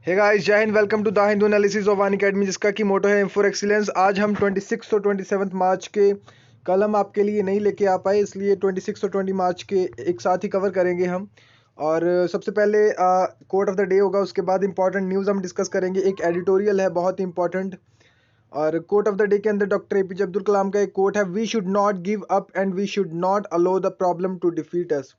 हे guys, जय Hind. Welcome to the Hindu analysis of Unacademy, जिसका की मोटो है फॉर एक्सीलेंस। आज हम 26 और 27 मार्च के कल हम आपके लिए नहीं लेके आ पाए, इसलिए 26 और 20 मार्च के एक साथ ही कवर करेंगे हम। और सबसे पहले कोट ऑफ द डे होगा, उसके बाद इंपॉर्टेंट न्यूज़ हम डिस्कस करेंगे। एक एडिटोरियल है बहुत इंपॉर्टेंट। और कोट ऑफ द डे के अंदर डॉक्टर एपीजे अब्दुल कलाम का एक कोट है, we should not give up and we should not allow the problem to defeat us.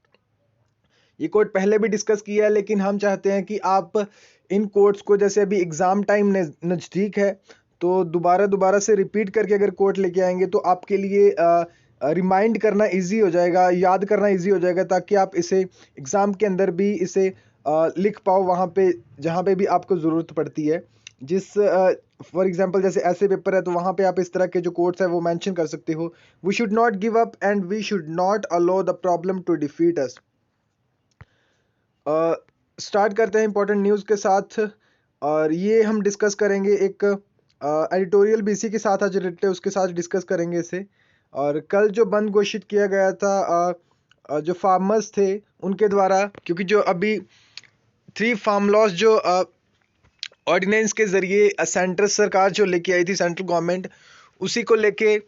ये कोट पहले भी डिस्कस किया है, लेकिन हम चाहते हैं कि आप इन कोट्स को, जैसे अभी एग्ज़ाम टाइम नज़दीक है, तो दोबारा दोबारा से रिपीट करके अगर कोट लेके आएंगे तो आपके लिए रिमाइंड करना इजी हो जाएगा, याद करना इजी हो जाएगा, ताकि आप इसे एग्ज़ाम के अंदर भी इसे लिख पाओ वहाँ पे जहाँ पे भी आपको ज़रूरत पड़ती है। जिस फॉर एग्जांपल जैसे ऐसे पेपर है, तो वहाँ पे आप इस तरह के जो कोट्स है वो मेंशन कर सकते हो। We should not give up and we should not allow the problem to defeat us. Start करते हैं इंपॉर्टेंट न्यूज़ के साथ। और ये हम डिस्कस करेंगे एक एडिटोरियल भी इसी के साथ आज रिलेटेड है, उसके साथ डिस्कस करेंगे इसे। और कल जो बंद घोषित किया गया था जो फार्मर्स थे उनके द्वारा, क्योंकि जो अभी 3 फार्म लॉज जो ऑर्डिनेंस के ज़रिए सेंट्रल सरकार जो लेके आई थी, सेंट्रल गवर्नमेंट, उसी को लेके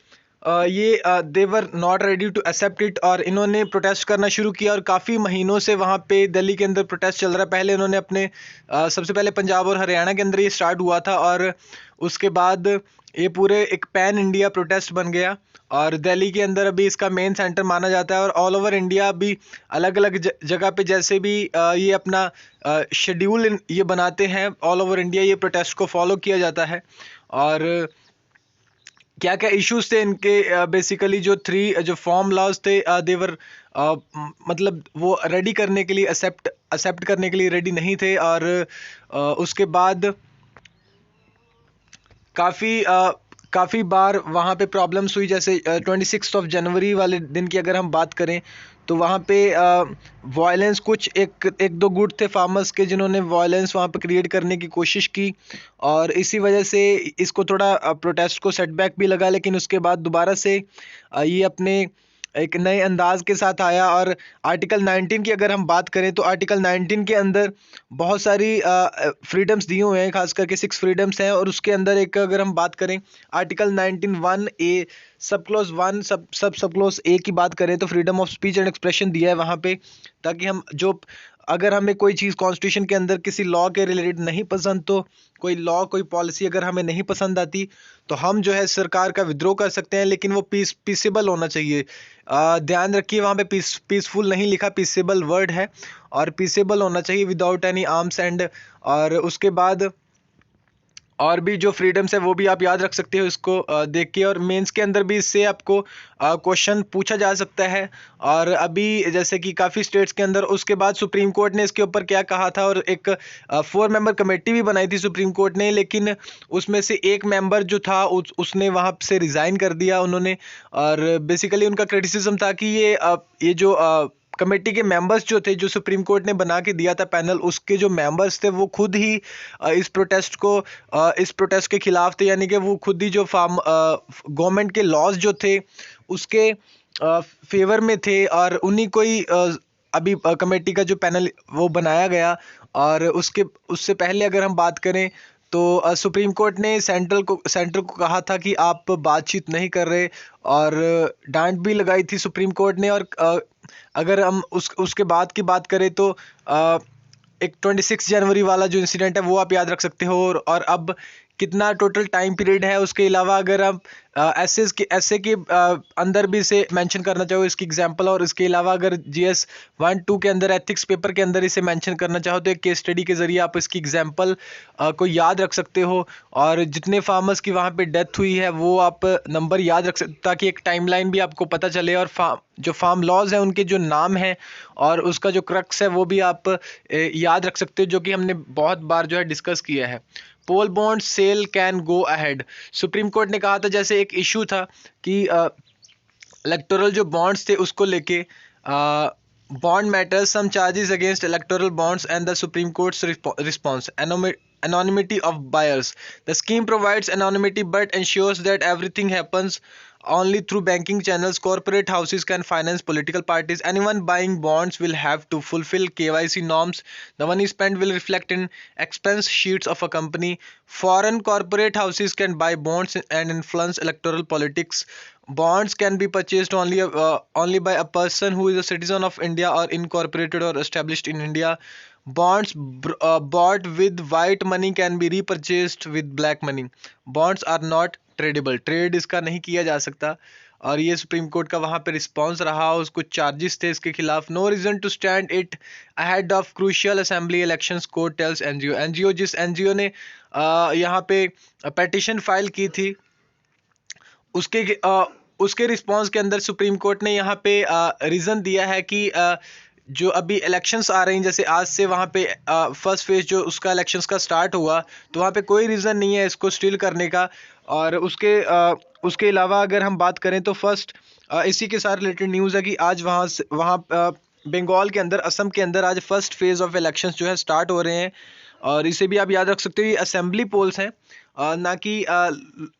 ये they are not ready to accept it, और इन्होंने प्रोटेस्ट करना शुरू किया। और काफ़ी महीनों से वहाँ पे दिल्ली के अंदर प्रोटेस्ट चल रहा है। पहले इन्होंने अपने सबसे पहले पंजाब और हरियाणा के अंदर ये स्टार्ट हुआ था, और उसके बाद ये पूरे एक पैन इंडिया प्रोटेस्ट बन गया। और दिल्ली के अंदर अभी इसका मेन सेंटर माना जाता है, और ऑल ओवर इंडिया अभी अलग अलग जगह पे जैसे भी ये अपना शेड्यूल ये बनाते हैं, ऑल ओवर इंडिया ये प्रोटेस्ट को फॉलो किया जाता है। और क्या क्या इश्यूज थे इनके, बेसिकली जो 3 जो फॉर्म लॉज थे, देवर मतलब वो रेडी करने के लिए एक्सेप्ट करने के लिए रेडी नहीं थे। और उसके बाद काफ़ी बार वहाँ पे प्रॉब्लम्स हुई। जैसे 26 ऑफ जनवरी वाले दिन की अगर हम बात करें, तो वहाँ पे वायलेंस, कुछ एक दो गुट थे फार्मर्स के जिन्होंने वायलेंस वहाँ पे क्रिएट करने की कोशिश की, और इसी वजह से इसको थोड़ा प्रोटेस्ट को सेटबैक भी लगा। लेकिन उसके बाद दोबारा से ये अपने एक नए अंदाज के साथ आया। और आर्टिकल 19 की अगर हम बात करें, तो आर्टिकल 19 के अंदर बहुत सारी फ्रीडम्स दिए हुए हैं, खास करके 6 फ्रीडम्स हैं। और उसके अंदर एक अगर हम बात करें, आर्टिकल 19(1)(a) सब क्लोज 1 सब क्लोज ए की बात करें, तो freedom of speech and expression दिया है वहाँ पे, ताकि हम जो अगर हमें कोई चीज़ कॉन्स्टिट्यूशन के अंदर किसी लॉ के रिलेटेड नहीं पसंद, तो कोई लॉ कोई पॉलिसी अगर हमें नहीं पसंद आती, तो हम जो है सरकार का विद्रोह कर सकते हैं। लेकिन वो पीसेबल होना चाहिए। ध्यान रखिए, वहाँ पे पीसफुल नहीं लिखा, पीसेबल वर्ड है, और पीसेबल होना चाहिए विदाउट एनी आर्म्स एंड। और उसके बाद और भी जो फ्रीडम्स है वो भी आप याद रख सकते हो इसको देख के। और मेंस के अंदर भी इससे आपको क्वेश्चन पूछा जा सकता है। और अभी जैसे कि काफ़ी स्टेट्स के अंदर, उसके बाद सुप्रीम कोर्ट ने इसके ऊपर क्या कहा था, और एक 4 मेंबर कमेटी भी बनाई थी सुप्रीम कोर्ट ने, लेकिन उसमें से एक मेंबर जो था उसने वहाँ से रिज़ाइन कर दिया उन्होंने। और बेसिकली उनका क्रिटिसिज्म था कि ये जो कमेटी के मेंबर्स जो थे, जो सुप्रीम कोर्ट ने बना के दिया था पैनल, उसके जो मेंबर्स थे वो खुद ही इस प्रोटेस्ट के खिलाफ थे। यानी कि वो खुद ही जो गवर्नमेंट के लॉज जो थे उसके फेवर में थे, और उन्हीं को ही अभी कमेटी का जो पैनल वो बनाया गया। और उससे पहले अगर हम बात करें, तो सुप्रीम कोर्ट ने सेंट्रल को कहा था कि आप बातचीत नहीं कर रहे, और डांट भी लगाई थी सुप्रीम कोर्ट ने। और अगर हम उसके बाद की बात करें, तो एक 26 जनवरी वाला जो इंसिडेंट है वो आप याद रख सकते हो। और अब कितना टोटल टाइम पीरियड है, उसके अलावा अगर आप ऐसे के अंदर भी इसे मेंशन करना चाहो इसकी एग्जांपल, और इसके अलावा अगर जीएस 1-2 के अंदर एथिक्स पेपर के अंदर इसे मेंशन करना चाहो, तो एक केस स्टडी के जरिए आप इसकी एग्जांपल को याद रख सकते हो। और जितने फार्मर्स की वहाँ पे डेथ हुई है वो आप नंबर याद रख सकते, ताकि एक टाइमलाइन भी आपको पता चले। और जो फार्म लॉज हैं उनके जो नाम हैं और उसका जो क्रक्स है वो भी आप याद रख सकते हो, जो कि हमने बहुत बार जो है डिस्कस किया है। Poll bond sale can go ahead. Supreme Court ने कहा था, जैसे एक इशू था कि इलेक्टोरल जो बॉन्ड्स थे उसको लेके, bond matters, some charges against electoral bonds and the Supreme Court's response, anonymity of buyers. The scheme provides anonymity but ensures that everything happens only through banking channels. Corporate houses can finance political parties. Anyone buying bonds will have to fulfill KYC norms. The money spent will reflect in expense sheets of a company. Foreign corporate houses can buy bonds and influence electoral politics. Bonds can be purchased only by a person who is a citizen of India or incorporated or established in India. Bonds bought with white money can be repurchased with black money. Bonds are not tradable. Trade इसका नहीं किया जा सकता। और ये supreme court का वहां पे रिस्पॉन्स रहा, उस कुछ चार्जेस थे इसके खिलाफ। No reason to stand it ahead of crucial assembly elections, court tells NGO. NGO जिस एनजीओ ने यहाँ पे पेटिशन फाइल की थी, उसके उसके रिस्पॉन्स के अंदर सुप्रीम कोर्ट ने यहाँ पे रीज़न दिया है कि जो अभी इलेक्शंस आ रही हैं, जैसे आज से वहाँ पे फर्स्ट फेज जो उसका इलेक्शंस का स्टार्ट हुआ, तो वहाँ पे कोई रीज़न नहीं है इसको स्टिल करने का। और उसके अलावा अगर हम बात करें तो फर्स्ट इसी के साथ रिलेटेड न्यूज़ है कि आज वहाँ बंगाल के अंदर, असम के अंदर आज फर्स्ट फेज ऑफ इलेक्शंस जो है स्टार्ट हो रहे हैं। और इसे भी आप याद रख सकते हो, ये असेंबली पोल्स हैं, ना कि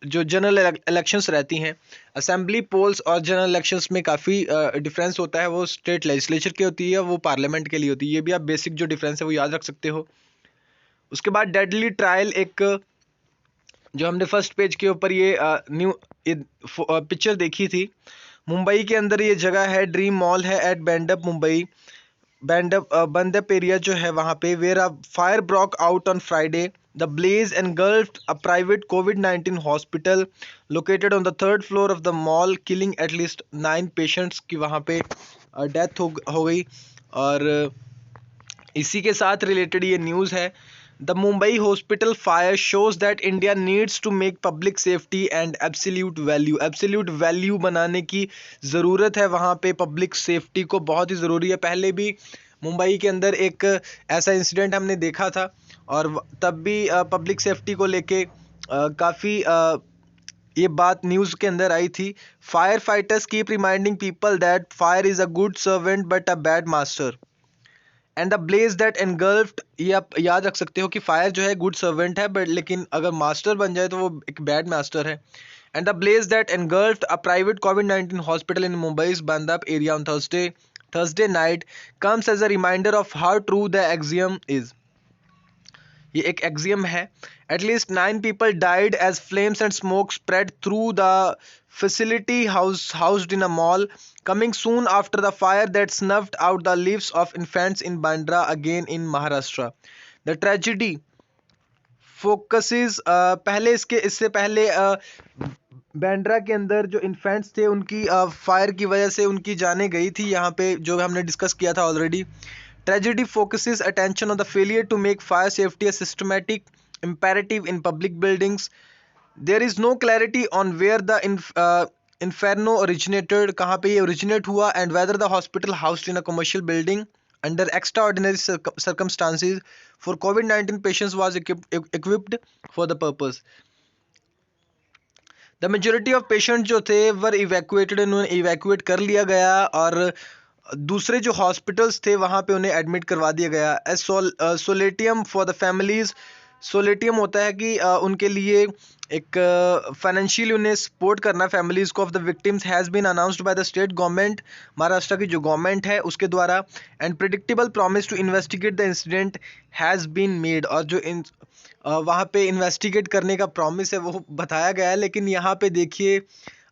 जो जनरल इलेक्शंस रहती हैं। असेंबली पोल्स और जनरल इलेक्शंस में काफ़ी डिफरेंस होता है। वो स्टेट लेजिस्लेचर की होती है, वो पार्लियामेंट के लिए होती है। ये भी आप बेसिक जो डिफरेंस है वो याद रख सकते हो। उसके बाद डेडली ट्रायल, एक जो हमने फर्स्ट पेज के ऊपर ये पिक्चर देखी थी, मुंबई के अंदर ये जगह है, ड्रीम मॉल है एट बैंडअप मुंबई। बंदप एरिया जो है वहाँ पे, where a fire broke out on Friday. The blaze engulfed a private कोविड-19 hospital located on the third floor of the mall, killing at least 9 patients की वहाँ पे डेथ हो गई। और इसी के साथ रिलेटेड ये न्यूज़ है, the Mumbai hospital fire shows that India needs to make public safety and absolute value. Absolute value बनाने की ज़रूरत है वहाँ पे, पब्लिक सेफ्टी को बहुत ही ज़रूरी है। पहले भी मुंबई के अंदर एक ऐसा इंसिडेंट हमने देखा था, और तब भी पब्लिक सेफ्टी को लेके काफ़ी ये बात न्यूज़ के अंदर आई थी। Fire fighters keep reminding people that fire is a good servant but a bad master. And the blaze that engulfed, ये आप याद रख सकते हो कि फायर जो है गुड सर्वेंट है, बट लेकिन अगर मास्टर बन जाए तो वो एक बैड मास्टर है। And the blaze that engulfed a private कोविड-19 hospital in Mumbai's Bandap area on Thursday night comes as a reminder of how true the axiom is. ये एक एक्सियम है। At least 9 people died as flames and smoke spread through the facility housed in a mall, coming soon after the fire that snuffed out the lives of infants in Bandra, again in Maharashtra. The tragedy focuses इससे पहले बैंड्रा के अंदर जो infants थे उनकी fire की वजह से उनकी जानें गई थी, यहाँ पे जो हमने डिस्कस किया था already. Tragedy focuses attention on the failure to make fire safety a systematic imperative in public buildings. There is no clarity on where the inferno originated, कहाँ पे ये originate हुआ, and whether the hospital housed in a commercial building under extraordinary circumstances for COVID-19 patients was equipped for the purpose. The majority of patients जो थे were evacuated, उन्हें evacuate कर लिया गया, और दूसरे जो हॉस्पिटल्स थे वहाँ पे उन्हें एडमिट करवा दिया गया। सोलेटियम फॉर द फैमिलीज़, सोलेटियम होता है कि उनके लिए एक फाइनेंशियली उन्हें सपोर्ट करना फैमिलीज़ को of the victims, has been announced by the state government, Maharashtra की जो गवर्नमेंट है उसके द्वारा। And predictable promise to investigate the incident has been made, और जो वहाँ पे इन्वेस्टिगेट करने का प्रॉमिस है वो बताया गया है। लेकिन यहाँ पे देखिए,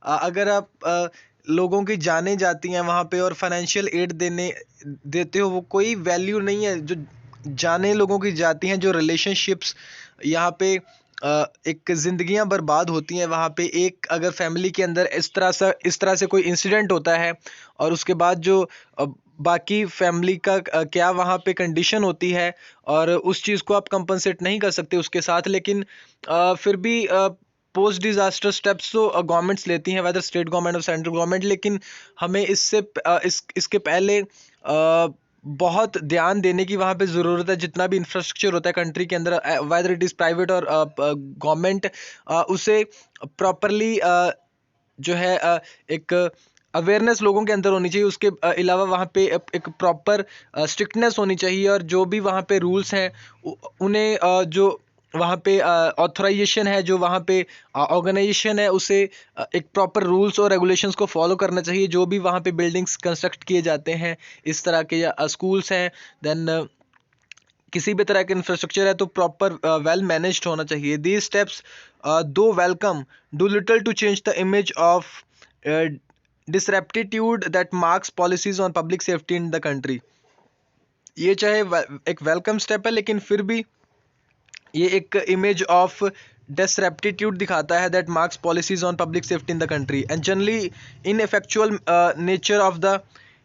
अगर आप लोगों की जाने जाती हैं वहाँ पे और फाइनेंशियल एड देते हो, वो कोई वैल्यू नहीं है। जो जाने लोगों की जाती हैं, जो रिलेशनशिप्स यहाँ पे एक ज़िंदगियाँ बर्बाद होती हैं वहाँ पे। एक अगर फैमिली के अंदर इस तरह से कोई इंसिडेंट होता है, और उसके बाद जो बाकी फैमिली का क्या वहाँ पे कंडीशन होती है, और उस चीज़ को आप कंपनसेट नहीं कर सकते उसके साथ। लेकिन फिर भी पोस्ट डिज़ास्टर स्टेप्स तो गवर्नमेंट्स लेती हैं, वेदर स्टेट गवर्नमेंट और सेंट्रल गवर्नमेंट। लेकिन हमें इसके पहले बहुत ध्यान देने की वहाँ पे ज़रूरत है। जितना भी इंफ्रास्ट्रक्चर होता है कंट्री के अंदर, वेदर इट इज़ प्राइवेट और गवर्नमेंट, उसे प्रॉपरली जो है एक अवेयरनेस लोगों के अंदर होनी चाहिए। उसके अलावा वहाँ पे एक प्रॉपर स्ट्रिक्टनेस होनी चाहिए, और जो भी वहाँ पे रूल्स हैं उन्हें जो वहाँ पे ऑथराइजेशन है, जो वहाँ पे ऑर्गेनाइजेशन है, उसे एक प्रॉपर रूल्स और रेगुलेशंस को फॉलो करना चाहिए। जो भी वहाँ पे बिल्डिंग्स कंस्ट्रक्ट किए जाते हैं इस तरह के, या स्कूल्स हैं, देन किसी भी तरह का इंफ्रास्ट्रक्चर है, तो प्रॉपर वेल मैनेज्ड होना चाहिए। These steps though welcome do little to change the image of disrepute that marks policies on public safety in the country. ये चाहे एक वेलकम स्टेप है, लेकिन फिर भी ये एक इमेज ऑफ डिसरेप्टिट्यूड दिखाता है that marks policies on public safety in the country and generally ineffectual nature of the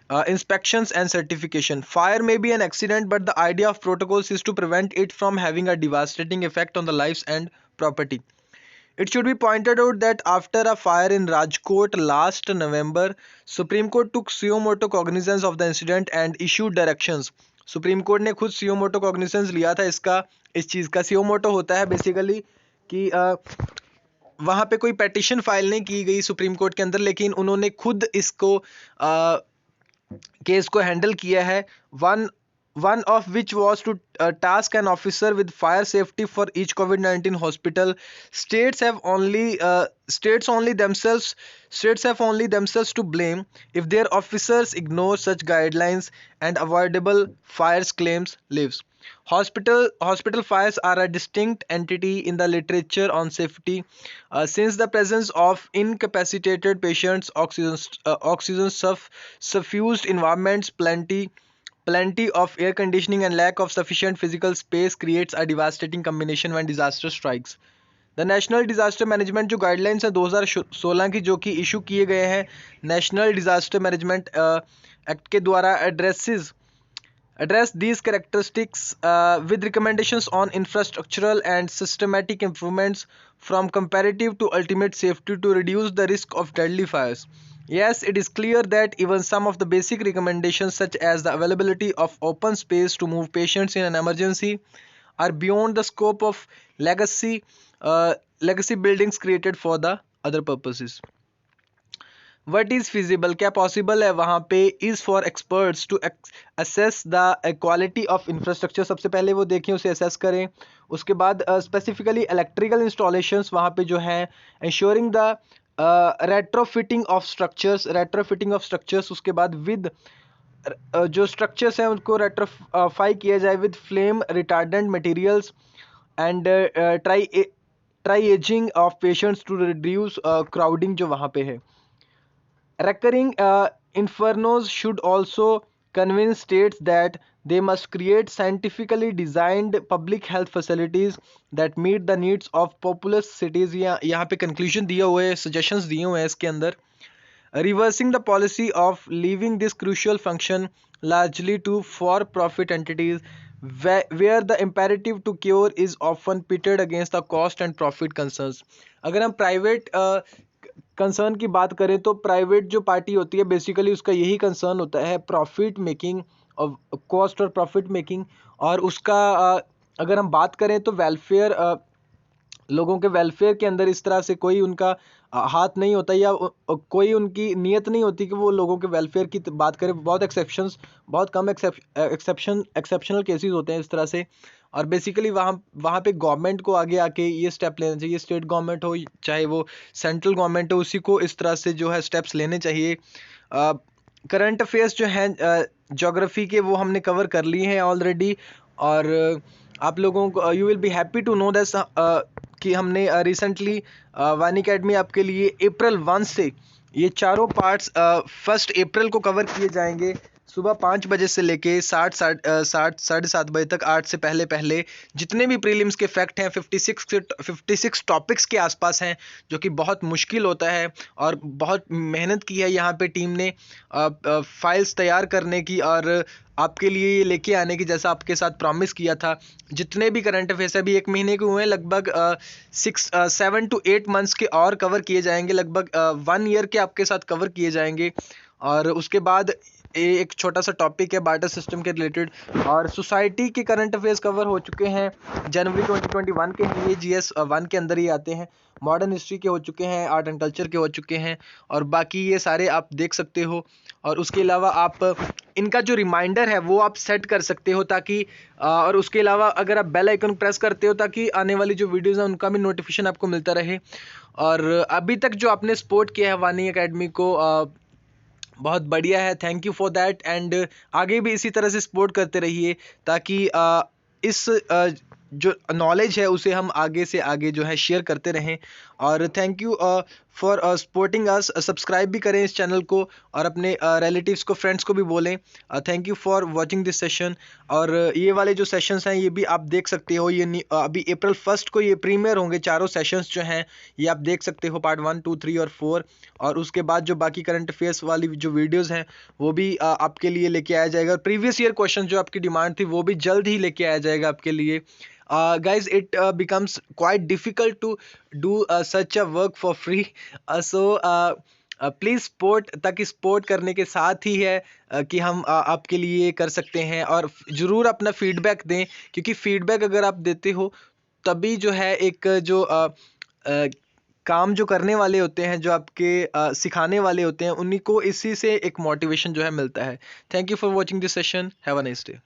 inspections and certification. Fire may be an accident, but the idea of protocols is to prevent it from having a devastating effect on the lives and property. It should be pointed out that after a fire in Rajkot last November, Supreme Court took suo motu cognizance of the incident and issued directions. Supreme Court ने खुद suo motu cognizance लिया था इस चीज़ का। suo motu होता है basically कि वहाँ पे कोई पेटिशन फाइल नहीं की गई सुप्रीम कोर्ट के अंदर, लेकिन उन्होंने खुद इसको केस को हैंडल किया है। one of which was to task an officer with fire safety for each COVID-19 hospital. States have only themselves to blame if their officers ignore such guidelines and avoidable fires claims lives. Hospital fires are a distinct entity in the literature on safety, since the presence of incapacitated patients, oxygen suffused environments, plenty of air conditioning and lack of sufficient physical space creates a devastating combination when disaster strikes. The national disaster management जो guidelines है 2016 की, जो कि issue किए गए हैं national disaster management act के द्वारा, address these characteristics with recommendations on infrastructural and systematic improvements from comparative to ultimate safety to reduce the risk of deadly fires. Yes, it is clear that even some of the basic recommendations, such as the availability of open space to move patients in an emergency, are beyond the scope of legacy buildings created for the other purposes. What is feasible, क्या possible है वहाँ पे, is for experts to assess the quality of infrastructure. सबसे पहले वो देखें, उसे assess करें। उसके बाद स्पेसिफिकली इलेक्ट्रिकल इंस्टॉलेशंस वहाँ पे जो हैं, ensuring the retrofitting of structures. उसके बाद विद जो स्ट्रक्चर्स हैं उनको रेट्रोफाई किया जाए with flame retardant materials and triaging of patients to reduce crowding जो वहाँ पे है। Recurring infernos should also convince states that they must create scientifically designed public health facilities that meet the needs of populous cities. यहाँ पे conclusion दिया हुआ है, suggestions दिए हुए हैं इसके अंदर। Reversing the policy of leaving this crucial function largely to for-profit entities, where the imperative to cure is often pitted against the cost and profit concerns. अगर हम प्राइवेट कंसर्न की बात करें तो प्राइवेट जो पार्टी होती है बेसिकली उसका यही कंसर्न होता है प्रॉफिट मेकिंग और कॉस्ट और प्रॉफिट मेकिंग, और उसका अगर हम बात करें तो वेलफेयर, लोगों के वेलफेयर के अंदर इस तरह से कोई उनका हाथ नहीं होता, या कोई उनकी नीयत नहीं होती कि वो लोगों के वेलफेयर की बात करें। बहुत कम एक्सेप्शनल केसेस होते हैं इस तरह से, और बेसिकली वहाँ पे गवर्नमेंट को आगे आके ये स्टेप लेना चाहिए। स्टेट गवर्नमेंट हो चाहे वो सेंट्रल गवर्नमेंट हो, उसी को इस तरह से जो है स्टेप्स लेने चाहिए। करंट अफेयर्स जो हैं ज्योग्राफी के, वो हमने कवर कर लिए हैं ऑलरेडी, और आप लोगों को you will be happy to know that कि हमने रिसेंटली वानी अकेडमी आपके लिए अप्रैल 1 से ये चारों पार्ट्स 1 अप्रैल को कवर किए जाएंगे, सुबह 5 बजे से लेके 7:30 साढ़े बजे तक। 8 से पहले जितने भी प्रीलिम्स के फैक्ट हैं 56 टॉपिक्स के आसपास हैं, जो कि बहुत मुश्किल होता है, और बहुत मेहनत की है यहाँ पे टीम ने फाइल्स तैयार करने की और आपके लिए ये लेके आने की, जैसा आपके साथ प्रॉमिस किया था। जितने भी करंट अफेयर्स अभी 1 महीने के हुए हैं, लगभग 7 to 8 मंथ्स के और कवर किए जाएंगे, लगभग 1 ईयर के आपके साथ कवर किए जाएंगे। और उसके बाद एक छोटा सा टॉपिक है बार्टर सिस्टम के रिलेटेड, और सोसाइटी के करंट अफेयर्स कवर हो चुके हैं जनवरी 2021 के, ये GS 1 के अंदर ही आते हैं। मॉडर्न हिस्ट्री के हो चुके हैं, आर्ट एंड कल्चर के हो चुके हैं, और बाकी ये सारे आप देख सकते हो। और उसके अलावा आप इनका जो रिमाइंडर है वो आप सेट कर सकते हो ताकि और उसके अलावा अगर आप बेल आइकन प्रेस करते हो ताकि आने वाली जो वीडियोस हैं उनका भी नोटिफिकेशन आपको मिलता रहे। और अभी तक जो आपने सपोर्ट किया है वानी एकेडमी को बहुत बढ़िया है, thank you for that. And आगे भी इसी तरह से सपोर्ट करते रहिए ताकि इस जो नॉलेज है उसे हम आगे से आगे जो है शेयर करते रहें। और thank you for supporting us. Subscribe भी करें इस चैनल को और अपने रिलेटिव्स को, फ्रेंड्स को भी बोलें। Thank you for watching this session. और ये वाले जो सेशंस हैं ये भी आप देख सकते हो, ये अभी अप्रैल 1 को ये प्रीमियर होंगे। चारों सेशंस जो हैं ये आप देख सकते हो, पार्ट 1, 2, 3 और 4। और उसके बाद जो बाकी करंट अफेयर्स वाली जो वीडियोस हैं वो भी आपके लिए लेके आया जाएगा। और प्रीवियस ईयर क्वेश्चन जो आपकी डिमांड थी वो भी जल्द ही लेके आया जाएगा आपके लिए। Guys, it becomes quite difficult to do such a work for free. Please support, ताकि सपोर्ट करने के साथ ही है कि हम आपके लिए कर सकते हैं। और ज़रूर अपना फीडबैक दें, क्योंकि फीडबैक अगर आप देते हो तभी जो है एक जो काम जो करने वाले होते हैं, जो आपके सिखाने वाले होते हैं, उन्हीं को इसी से एक मोटिवेशन जो है मिलता है। Thank you for watching this session. Have a nice day.